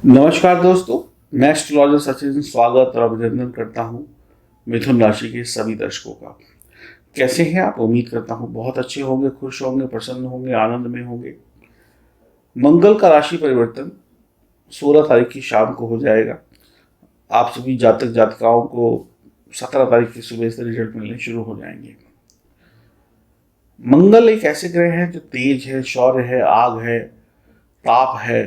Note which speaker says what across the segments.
Speaker 1: नमस्कार दोस्तों, मैं एस्ट्रोलॉजर सचिन स्वागत और अभिनंदन करता हूं मिथुन राशि के सभी दर्शकों का। कैसे हैं आप? उम्मीद करता हूं बहुत अच्छे होंगे, खुश होंगे, प्रसन्न होंगे, आनंद में होंगे। मंगल का राशि परिवर्तन 16 तारीख की शाम को हो जाएगा। आप सभी जातक जातिकाओं को 17 तारीख की सुबह से रिजल्ट मिलने शुरू हो जाएंगे। मंगल एक ऐसे ग्रह हैं जो तेज है, शौर्य है, आग है, ताप है,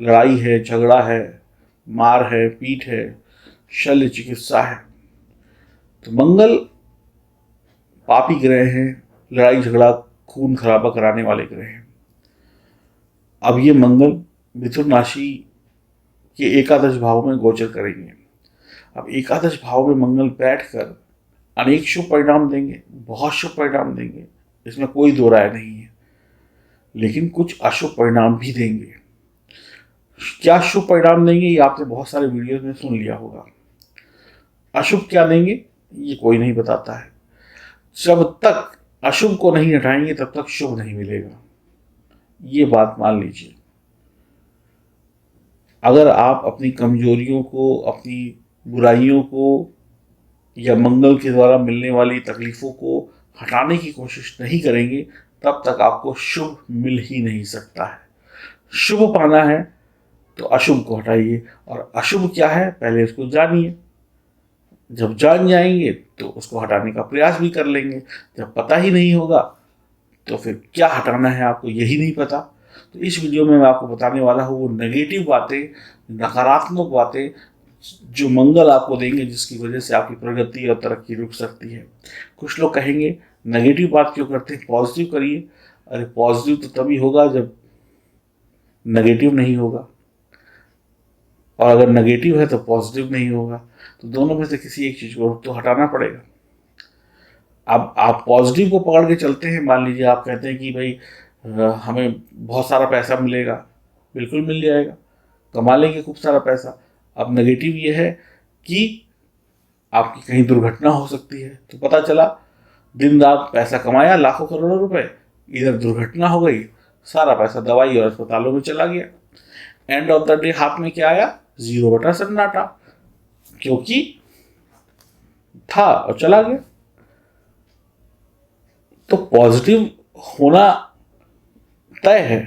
Speaker 1: लड़ाई है, झगड़ा है, मार है, पीठ है, शल्य चिकित्सा है। तो मंगल पापी ग्रह हैं, लड़ाई झगड़ा खून खराबा कराने वाले ग्रह हैं। अब ये मंगल मिथुन राशि के एकादश भाव में गोचर करेंगे। अब एकादश भाव में मंगल बैठकर अनेक शुभ परिणाम देंगे, बहुत शुभ परिणाम देंगे, इसमें कोई दो राय नहीं है। लेकिन कुछ अशुभ परिणाम भी देंगे। क्या शुभ परिणाम देंगे ये आपने बहुत सारे वीडियोस में सुन लिया होगा। अशुभ क्या देंगे ये कोई नहीं बताता है। जब तक अशुभ को नहीं हटाएंगे तब तक शुभ नहीं मिलेगा, ये बात मान लीजिए। अगर आप अपनी कमजोरियों को, अपनी बुराइयों को या मंगल के द्वारा मिलने वाली तकलीफों को हटाने की कोशिश नहीं करेंगे तब तक आपको शुभ मिल ही नहीं सकता है। शुभ पाना है तो अशुभ को हटाइए, और अशुभ क्या है पहले उसको जानिए। जब जान जाएंगे तो उसको हटाने का प्रयास भी कर लेंगे। जब पता ही नहीं होगा तो फिर क्या हटाना है आपको यही नहीं पता। तो इस वीडियो में मैं आपको बताने वाला हूँ वो नेगेटिव बातें, नकारात्मक बातें जो मंगल आपको देंगे, जिसकी वजह से आपकी प्रगति और तरक्की रुक सकती है। कुछ लोग कहेंगे नेगेटिव बात क्यों करते हैं, पॉजिटिव करिए। अरे पॉजिटिव तो तभी होगा जब नेगेटिव नहीं होगा, और अगर नेगेटिव है तो पॉजिटिव नहीं होगा। तो दोनों में से किसी एक चीज को तो हटाना पड़ेगा। अब आप पॉजिटिव को पकड़ के चलते हैं, मान लीजिए आप कहते हैं कि भाई हमें बहुत सारा पैसा मिलेगा, बिल्कुल मिल जाएगा, कमा लेंगे खूब सारा पैसा। अब नेगेटिव ये है कि आपकी कहीं दुर्घटना हो सकती है। तो पता चला दिन रात पैसा कमाया लाखों करोड़ों रुपए, इधर दुर्घटना हो गई, सारा पैसा दवाई और अस्पतालों में चला गया। एंड ऑफ द डे हाथ में क्या आया? 0 बटा सन्नाटा, क्योंकि था और चला गया। तो पॉजिटिव होना तय है,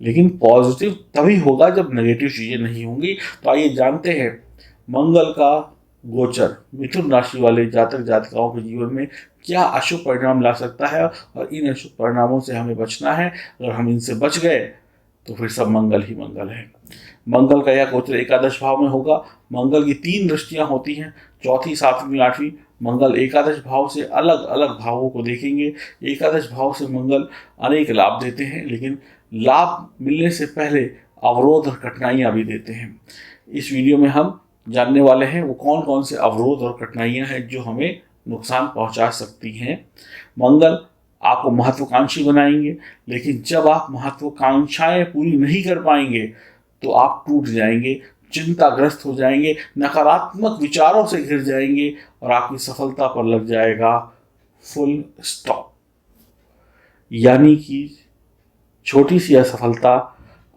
Speaker 1: लेकिन पॉजिटिव तभी होगा जब नेगेटिव चीजें नहीं होंगी। तो आइए जानते हैं मंगल का गोचर मिथुन राशि वाले जातक जातिकाओं के जीवन में क्या अशुभ परिणाम ला सकता है, और इन अशुभ परिणामों से हमें बचना है। अगर हम इनसे बच गए तो फिर सब मंगल ही मंगल है। मंगल का यह गोचर एकादश भाव में होगा। मंगल की 3 दृष्टियां होती हैं, चौथी, 7वीं, 8वीं। मंगल एकादश भाव से अलग अलग भावों को देखेंगे। एकादश भाव से मंगल अनेक लाभ देते हैं, लेकिन लाभ मिलने से पहले अवरोध और कठिनाइयां भी देते हैं। इस वीडियो में हम जानने वाले हैं वो कौन कौन से अवरोध और कठिनाइयां हैं जो हमें नुकसान पहुंचा सकती हैं। मंगल आपको महत्वाकांक्षी बनाएंगे, लेकिन जब आप महत्वाकांक्षाएं पूरी नहीं कर पाएंगे तो आप टूट जाएंगे, चिंताग्रस्त हो जाएंगे, नकारात्मक विचारों से घिर जाएंगे, और आपकी सफलता पर लग जाएगा फुल स्टॉप। यानी कि छोटी सी असफलता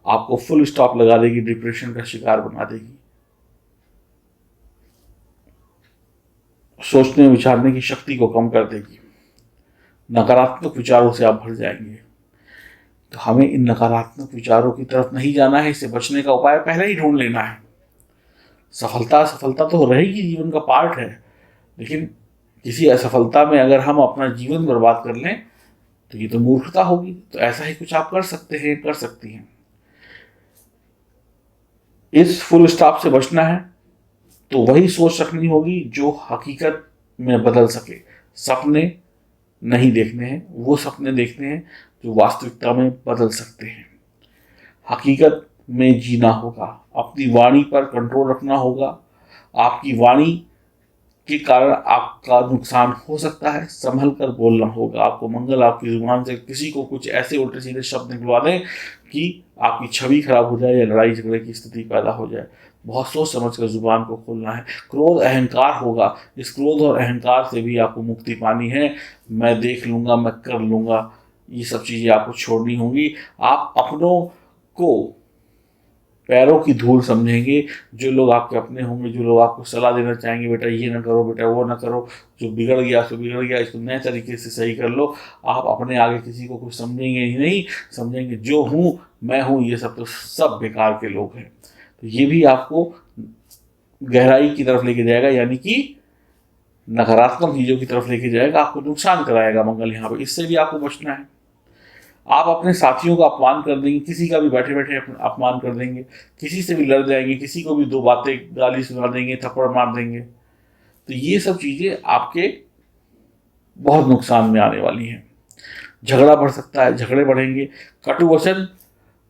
Speaker 1: आपको फुल स्टॉप लगा देगी, डिप्रेशन का शिकार बना देगी। सोचने विचारने की शक्ति को कम कर देगी, नकारात्मक विचारों से आप भर जाएंगे। तो हमें इन नकारात्मक विचारों की तरफ नहीं जाना है, इससे बचने का उपाय पहले ही ढूंढ लेना है। सफलता सफलता तो रहेगी, जीवन का पार्ट है, लेकिन किसी असफलता में अगर हम अपना जीवन बर्बाद कर लें तो ये तो मूर्खता होगी। तो ऐसा ही कुछ आप कर सकते हैं, कर सकती हैं। इस फुल स्टॉप से बचना है तो वही सोच रखनी होगी जो हकीकत में बदल सके। सपने नहीं देखने हैं, वो सपने देखने हैं जो वास्तविकता में बदल सकते हैं। हकीकत में जीना होगा, अपनी वाणी पर कंट्रोल रखना होगा। आपकी वाणी के कारण आपका नुकसान हो सकता है, संभल कर बोलना होगा आपको। मंगल आपकी जुबान से किसी को कुछ ऐसे उल्टे सीधे शब्द निकलवा दें कि आपकी छवि खराब हो जाए या लड़ाई झगड़े की स्थिति पैदा हो जाए। बहुत सोच समझ कर जुबान को खोलना है। क्रोध अहंकार होगा, इस क्रोध और अहंकार से भी आपको मुक्ति पानी है। मैं देख लूंगा, मैं कर लूंगा, ये सब चीजें आपको छोड़नी होंगी। आप अपनों को पैरों की धूल समझेंगे। जो लोग आपके अपने होंगे, जो लोग आपको सलाह देना चाहेंगे, बेटा ये ना करो, बेटा वो ना करो, जो बिगड़ गया सो बिगड़ गया, इसको नए तरीके से सही कर लो, आप अपने आगे किसी को कुछ समझेंगे ही नहीं। समझेंगे जो हूँ मैं हूँ, ये सब तो सब बेकार के लोग हैं। तो ये भी आपको गहराई की तरफ लेके जाएगा, यानी कि नकारात्मक चीजों की तरफ लेके जाएगा, आपको नुकसान कराएगा मंगल यहाँ पे। इससे भी आपको बचना है। आप अपने साथियों का अपमान कर देंगे, किसी का भी बैठे बैठे अपमान कर देंगे, किसी से भी लड़ जाएंगे, किसी को भी दो बातें गाली सुना देंगे, थप्पड़ मार देंगे। तो ये सब चीजें आपके बहुत नुकसान में आने वाली हैं। झगड़ा बढ़ सकता है, झगड़े बढ़ेंगे, कटु वचन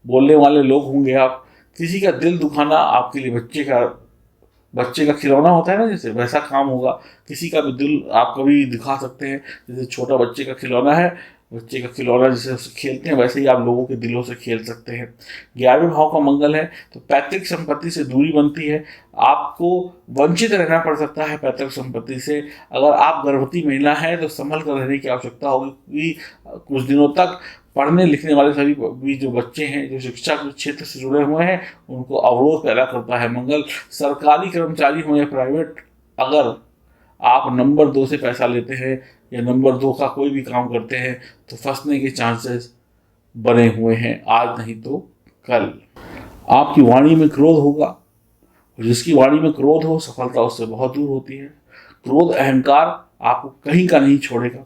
Speaker 1: बोलने वाले लोग होंगे आप। किसी का दिल दुखाना आपके लिए बच्चे का खिलौना होता है ना, जैसे वैसा काम होगा। किसी का भी दिल आप कभी दिखा सकते हैं, जैसे छोटा बच्चे का खिलौना है, बच्चे का खिलौना जैसे उससे खेलते हैं, वैसे ही आप लोगों के दिलों से खेल सकते हैं। 11वें भाव का मंगल है तो पैतृक संपत्ति से दूरी बनती है। आपको वंचित रहना पड़ सकता है पैतृक संपत्ति से। अगर आप गर्भवती महिला हैं तो संभल कर रहने की आवश्यकता होगी, क्योंकि कुछ दिनों तक पढ़ने लिखने वाले सभी भी जो बच्चे हैं, जो शिक्षा के क्षेत्र से जुड़े हुए हैं, उनको अवरोध पैदा करता है मंगल। सरकारी कर्मचारी हो या प्राइवेट, अगर आप नंबर 2 से पैसा लेते हैं या नंबर 2 का कोई भी काम करते हैं तो फंसने के चांसेस बने हुए हैं, आज नहीं तो कल। आपकी वाणी में क्रोध होगा, जिसकी वाणी में क्रोध हो सफलता उससे बहुत दूर होती है। क्रोध अहंकार आपको कहीं का नहीं छोड़ेगा।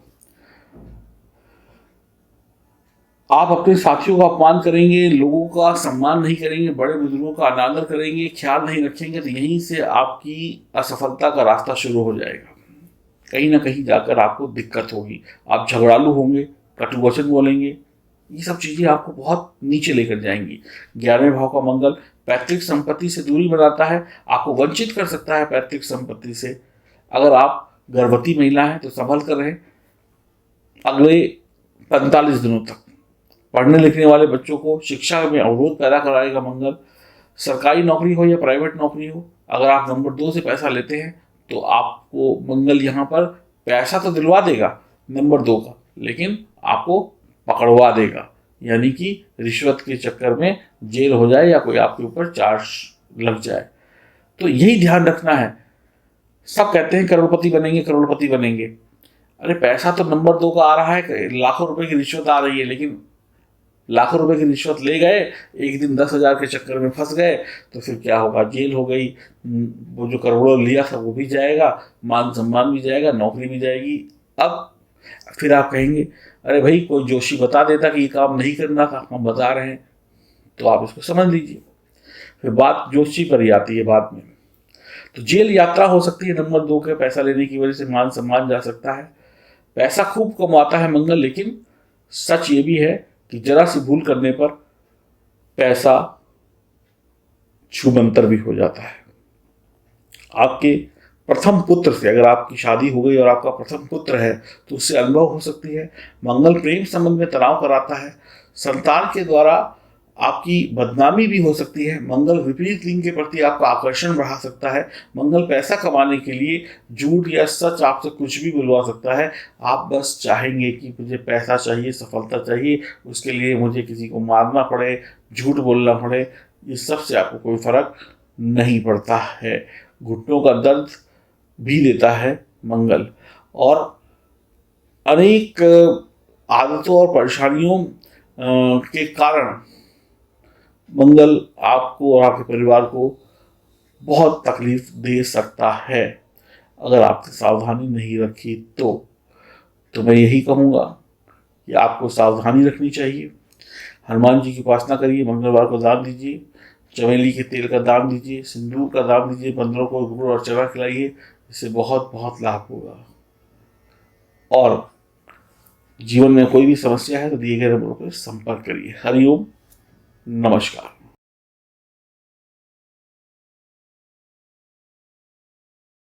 Speaker 1: आप अपने साथियों का अपमान करेंगे, लोगों का सम्मान नहीं करेंगे, बड़े बुजुर्गों का अनादर करेंगे, ख्याल नहीं रखेंगे, तो यहीं से आपकी असफलता का रास्ता शुरू हो जाएगा। कहीं ना कहीं जाकर आपको दिक्कत होगी, आप झगड़ालू होंगे, कटुवचन बोलेंगे, ये सब चीजें आपको बहुत नीचे लेकर जाएंगी। 11वें भाव का मंगल पैतृक संपत्ति से दूरी बनाता है, आपको वंचित कर सकता है पैतृक संपत्ति से। अगर आप गर्भवती महिला हैं तो संभल कर रहें अगले 45 दिनों तक। पढ़ने लिखने वाले बच्चों को शिक्षा में अवरोध पैदा कराएगा मंगल। सरकारी नौकरी हो या प्राइवेट नौकरी हो, अगर आप नंबर 2 से पैसा लेते हैं तो आपको मंगल यहाँ पर पैसा तो दिलवा देगा नंबर 2 का, लेकिन आपको पकड़वा देगा, यानी कि रिश्वत के चक्कर में जेल हो जाए या कोई आपके ऊपर चार्ज लग जाए। तो यही ध्यान रखना है। सब कहते हैं करोड़पति बनेंगे, करोड़पति बनेंगे। अरे पैसा तो नंबर 2 का आ रहा है, लाखों रुपए की रिश्वत आ रही है, लेकिन लाखों रुपए की रिश्वत ले गए, एक दिन 10,000 के चक्कर में फंस गए तो फिर क्या होगा, जेल हो गई, वो जो करोड़ों लिया था वो भी जाएगा, मान सम्मान भी जाएगा, नौकरी भी जाएगी। अब फिर आप कहेंगे अरे भाई कोई जोशी बता देता कि ये काम नहीं करना था, हम बता रहे हैं, तो आप इसको समझ लीजिए। फिर बात जोशी पर ही आती है बाद में। तो जेल यात्रा हो सकती है नंबर 2 के पैसा लेने की वजह से, मान सम्मान जा सकता है। पैसा खूब कमाता है मंगल, लेकिन सच ये भी है कि जरा सी भूल करने पर पैसा छूमंतर भी हो जाता है। आपके प्रथम पुत्र से, अगर आपकी शादी हो गई और आपका प्रथम पुत्र है तो उससे अनुभव हो सकती है। मंगल प्रेम संबंध में तनाव कराता है। संतान के द्वारा आपकी बदनामी भी हो सकती है। मंगल विपरीत लिंग के प्रति आपका आकर्षण बढ़ा सकता है। मंगल पैसा कमाने के लिए झूठ या सच आपसे कुछ भी बुलवा सकता है। आप बस चाहेंगे कि मुझे पैसा चाहिए, सफलता चाहिए, उसके लिए मुझे किसी को मारना पड़े, झूठ बोलना पड़े, इस सब से आपको कोई फर्क नहीं पड़ता है। घुटनों का दर्द भी देता है मंगल, और अनेक आदतों और परेशानियों के कारण मंगल आपको और आपके परिवार को बहुत तकलीफ दे सकता है अगर आपने सावधानी नहीं रखी तो मैं यही कहूँगा कि आपको सावधानी रखनी चाहिए। हनुमान जी की उपासना करिए, मंगलवार को दान दीजिए, चमेली के तेल का दान दीजिए, सिंदूर का दान दीजिए, बंदरों को गुड़ और चना खिलाइए, इससे बहुत बहुत लाभ होगा। और जीवन में कोई भी समस्या है तो दिए गए नंबरों पर संपर्क करिए। हरिओम, नमस्कार।